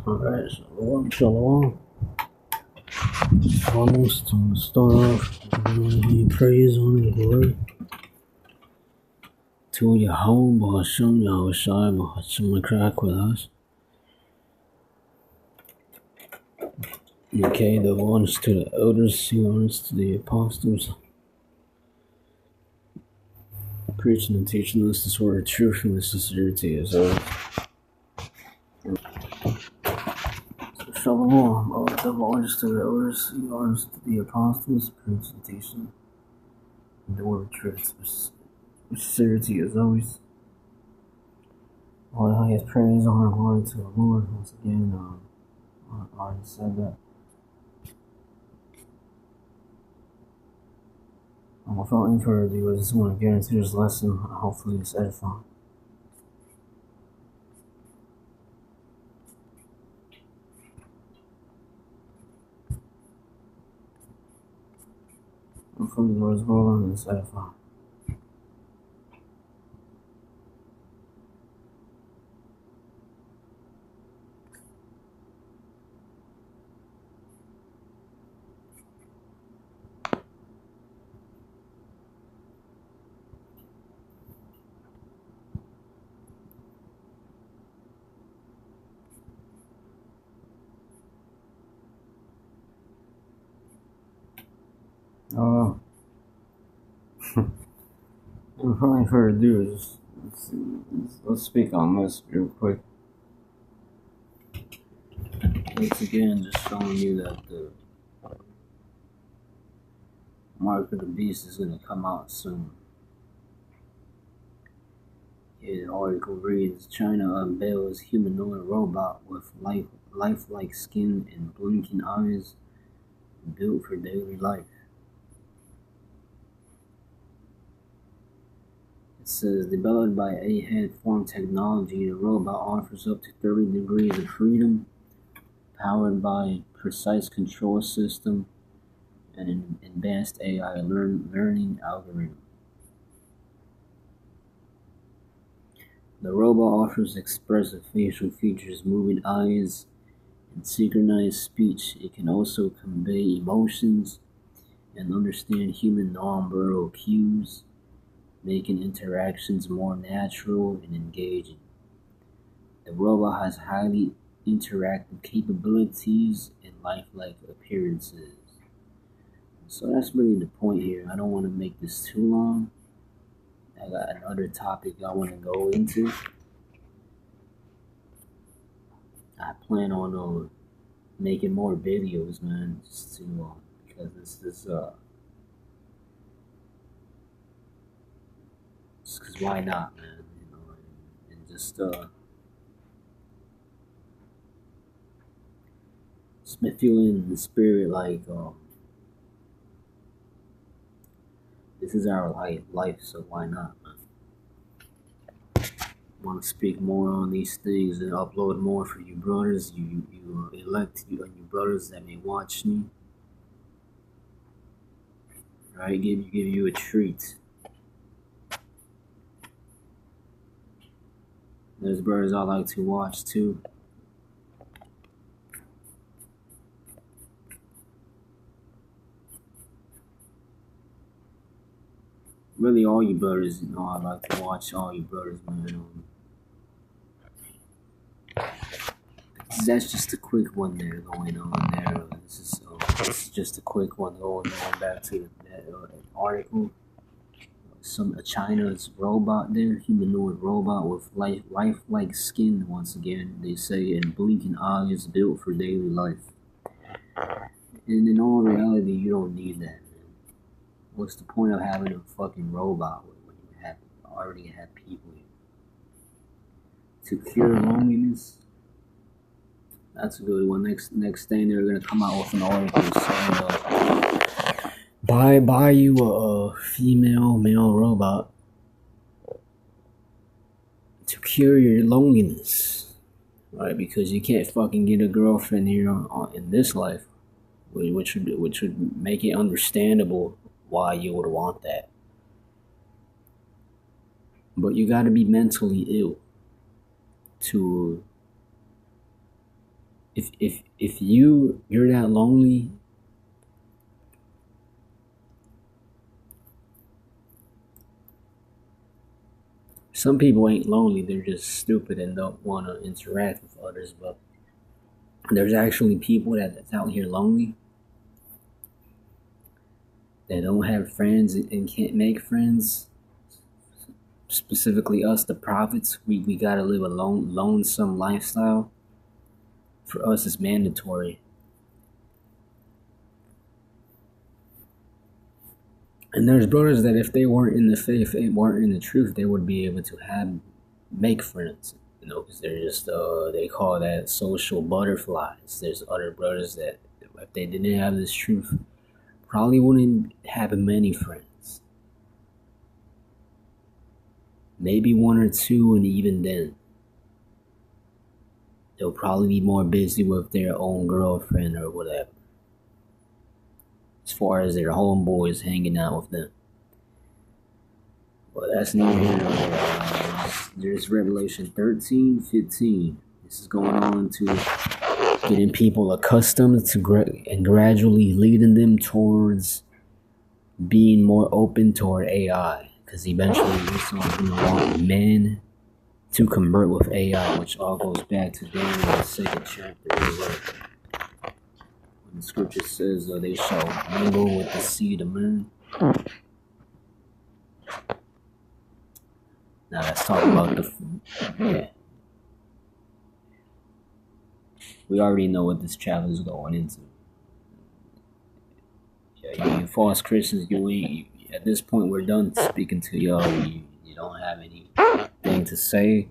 Alright, shalom. Almost to start off, giving praise, honor, and glory to Yahweh, Bahasham, Yahushai, Bahasham, and crack with us. Okay, the honors to the elders, the honors to the apostles, preaching and teaching us this word of truth and the sincerity as well. So, shalom, all the honors to the elders, the honors to the apostles, preaching and teaching the word of truth with sincerity as always. All the highest praise, honor, and glory to the Lord. Once again, I already said that. Without any further ado, I just want to get into this lesson. Hopefully, it's edifying. Hopefully, the Lord's will and it's edifying. Without any further ado, let's speak on this real quick. Once again, just showing you that the mark of the beast is going to come out soon. The article reads, China unveils humanoid robot with lifelike skin and blinking eyes built for daily life. It says, developed by A-Head Form Technology, the robot offers up to 30 degrees of freedom, powered by precise control system and an advanced AI learning algorithm. The robot offers expressive facial features, moving eyes, and synchronized speech. It can also convey emotions and understand human nonverbal cues, making interactions more natural and engaging. The robot has highly interactive capabilities and lifelike appearances. So that's really the point here. I don't want to make this too long. I got another topic I want to go into. I plan on making more videos, man, just to because just because why not, man? You know, and just feeling the spirit like this is our life, so why not, man? Want to speak more on these things and upload more for you brothers, you elect you and you brothers that may watch me. Right, give you a treat. There's brothers I like to watch too. Really, all you brothers, you know, I like to watch all you brothers, man. That's just a quick one there going on there. This is just a quick one going back to that article. China's robot there, humanoid robot with lifelike skin. Once again, they say, and blinking eyes built for daily life. And in all reality, you don't need that, man. What's the point of having a fucking robot when you already have people here? To cure loneliness. That's a good one. Next thing they're gonna come out with an article saying, buy you a female male robot to cure your loneliness, right? Because you can't fucking get a girlfriend here in this life, which would make it understandable why you would want that. But you got to be mentally ill to if you're that lonely, some people ain't lonely, they're just stupid and don't want to interact with others. But there's actually people that's out here lonely, that don't have friends and can't make friends. Specifically us, the prophets, we gotta live a lonesome lifestyle. For us, it's mandatory. And there's brothers that if they weren't in the faith, they weren't in the truth, they would be able to make friends. Because they're just they call that social butterflies. There's other brothers that if they didn't have this truth, probably wouldn't have many friends. Maybe one or two, and even then, they'll probably be more busy with their own girlfriend or whatever, as far as their homeboys hanging out with them. Well, that's neither here nor there. There's Revelation 13:15. This is going on to getting people accustomed to and gradually leading them towards being more open toward AI. Because eventually we're going to want men to convert with AI, which all goes back to Daniel, the 2nd chapter. When the scripture says, they shall mingle with the seed of men. Now let's talk about we already know what this chapter is going into. Yeah, you false Christians, at this point we're done speaking to y'all. You don't have anything to say.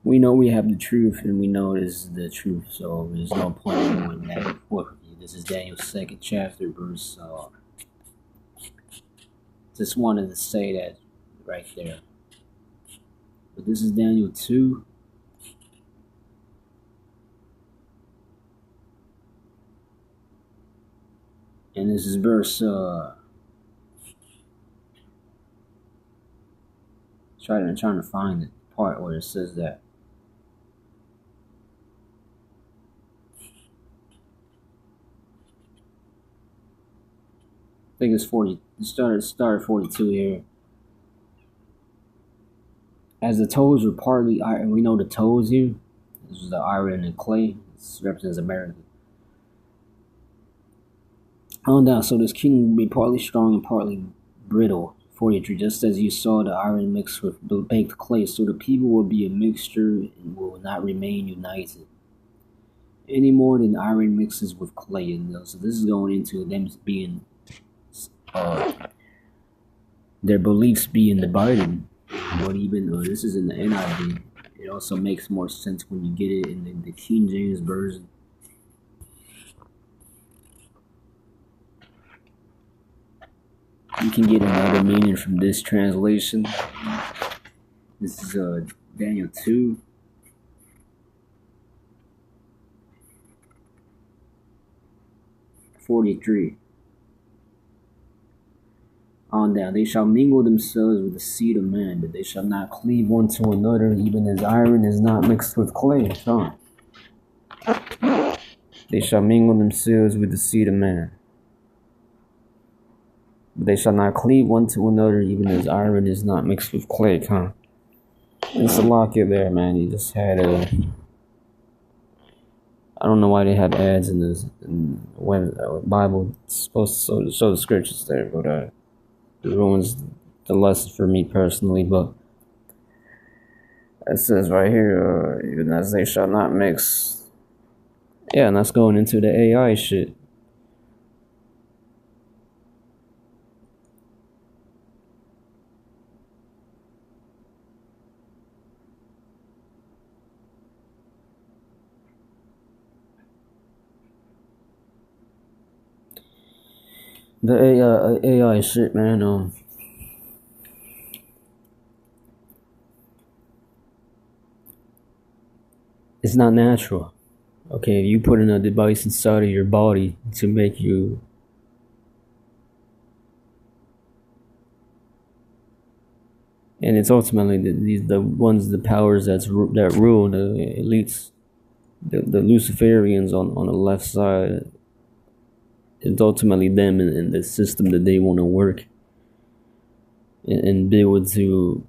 We know we have the truth, and we know this is the truth, so there's no point in going back and forth with you. This is Daniel's 2nd chapter, verse. Just wanted to say that right there. But this is Daniel 2. And this is verse. I'm trying to find the part where it says that. I think it's 40. It started 42 here. As the toes were partly iron, we know the toes here. This is the iron and clay. This represents America. On down, so this kingdom will be partly strong and partly brittle. 43. Just as you saw the iron mixed with the baked clay, so the people will be a mixture and will not remain united any more than iron mixes with clay. And so this is going into them being their beliefs being divided. But even this is in the NIV, it also makes more sense when you get it in the King James version. You can get another meaning from this translation. This is Daniel 2. (43) On down, they shall mingle themselves with the seed of man, but they shall not cleave one to another, even as iron is not mixed with clay. Son. They shall mingle themselves with the seed of man, but they shall not cleave one to another, even as iron is not mixed with clay. Huh? It's a lock it there, man. He just had I don't know why they have ads in this Bible. It's supposed to show the scriptures there, but it ruins the lesson for me personally. But it says right here, even as they shall not mix. Yeah, and that's going into the AI shit. The AI shit, man. It's not natural. Okay, if you put in a device inside of your body to make you and it's ultimately the powers that rule the elites. the Luciferians on the left side. It's ultimately them and the system that they want to work and build to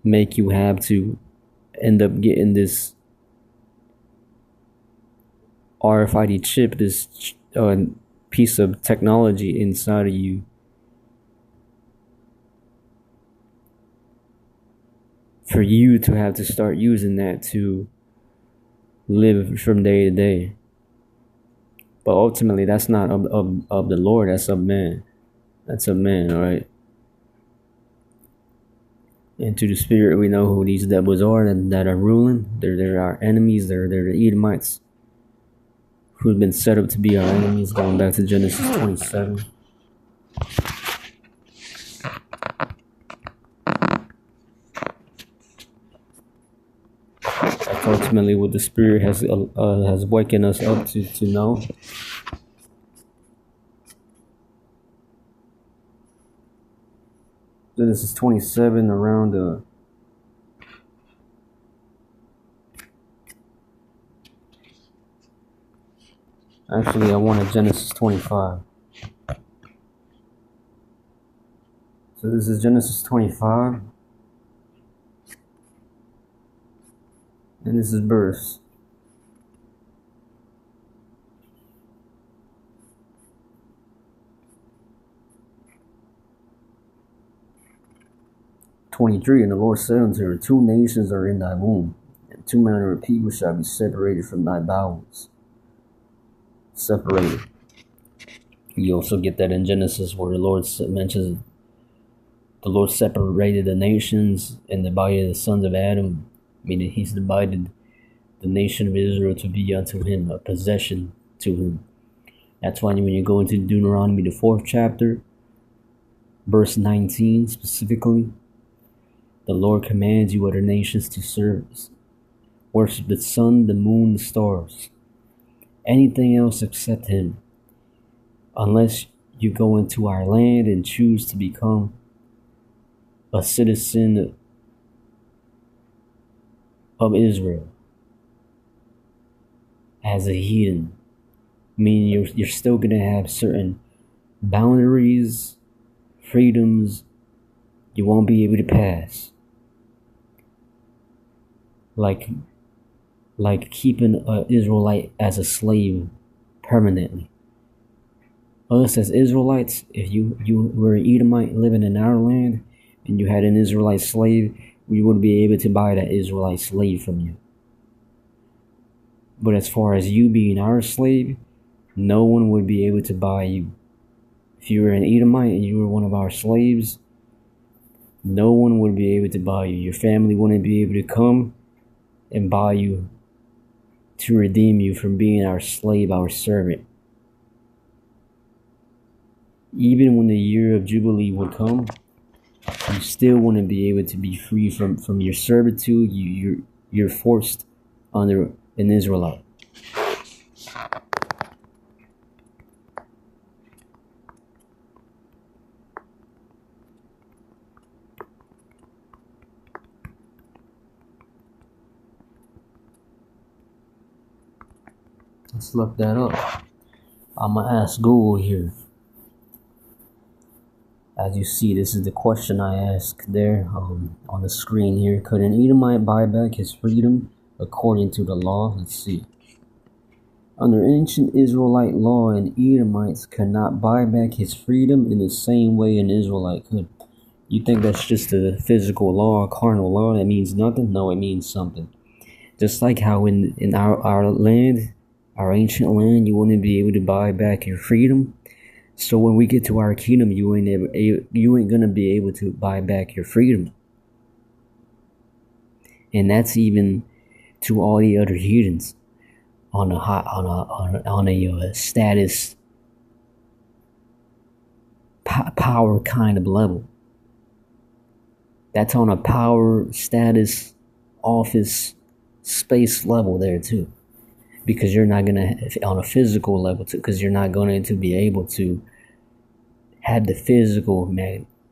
make you have to end up getting this RFID chip, this piece of technology inside of you for you to have to start using that to live from day to day. But ultimately, that's not of the Lord, that's of man. That's of man, all right? And to the spirit, we know who these devils are that are ruling. They're our enemies. They're the Edomites who've been set up to be our enemies, going back to Genesis 27. That's ultimately what the spirit has waken us up to know. Genesis 27 around actually I wanted Genesis 25. So this is Genesis 25. And this is verse 23. And the Lord said unto her, 2 nations are in thy womb, and 2 manner of people shall be separated from thy bowels. Separated. You also get that in Genesis where the Lord mentions the Lord separated the nations in the body of the sons of Adam, meaning he's divided the nation of Israel to be unto him, a possession to him. That's why when you go into Deuteronomy, the 4th chapter, verse 19 specifically, the Lord commands you other nations to serve, worship the sun, the moon, the stars, anything else except him, unless you go into our land and choose to become a citizen of Israel as a heathen, meaning you're still going to have certain boundaries, freedoms you won't be able to pass, like keeping an Israelite as a slave permanently. Us as Israelites, if you were an Edomite living in our land and you had an Israelite slave, we wouldn't be able to buy that Israelite slave from you. But as far as you being our slave, no one would be able to buy you. If you were an Edomite and you were one of our slaves, no one would be able to buy you. Your family wouldn't be able to come and buy you to redeem you from being our slave, our servant. Even when the year of Jubilee would come, you still wouldn't be able to be free from your servitude. You're forced under an Israelite. Let's look that up. I'm gonna ask Google here. As you see, this is the question I asked there on the screen here. Could an Edomite buy back his freedom according to the law? Let's see. Under ancient Israelite law, an Edomite cannot buy back his freedom in the same way an Israelite could. You think that's just a physical law, a carnal law that means nothing? No, it means something. Just like how in our land, our ancient land, you wouldn't be able to buy back your freedom. So when we get to our kingdom, you ain't gonna be able to buy back your freedom. And that's even to all the other heathens on a status power kind of level. That's on a power, status, office, space level there too. Because you're not gonna, on a physical level too, because you're not going to be able to have the physical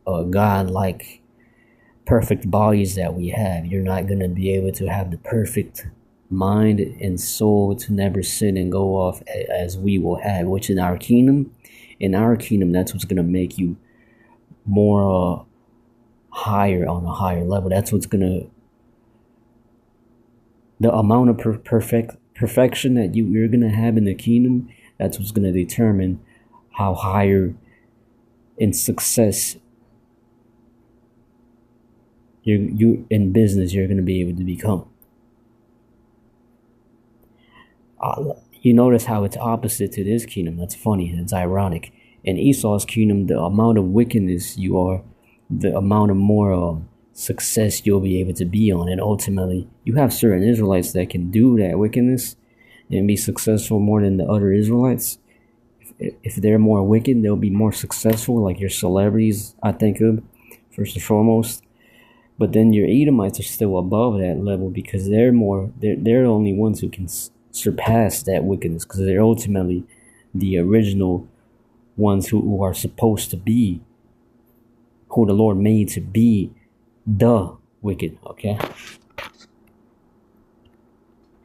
God-like perfect bodies that we have. You're not gonna be able to have the perfect mind and soul to never sin and go off as we will have, which in our kingdom, that's what's going to make you more higher, on a higher level. That's what's going to, the amount of perfection that you're going to have in the kingdom, that's what's going to determine how higher in success you in business you're going to be able to become. You notice how it's opposite to this kingdom. That's funny. It's ironic. In Esau's kingdom, the amount of wickedness you are, the amount of more success you'll be able to be on. And ultimately, you have certain Israelites that can do that wickedness and be successful more than the other Israelites. If they're more wicked, they'll be more successful, like your celebrities, I think of, first and foremost. But then your Edomites are still above that level because they're the only ones who can surpass that wickedness, because they're ultimately the original ones who are supposed to be, who the Lord made to be the wicked, okay?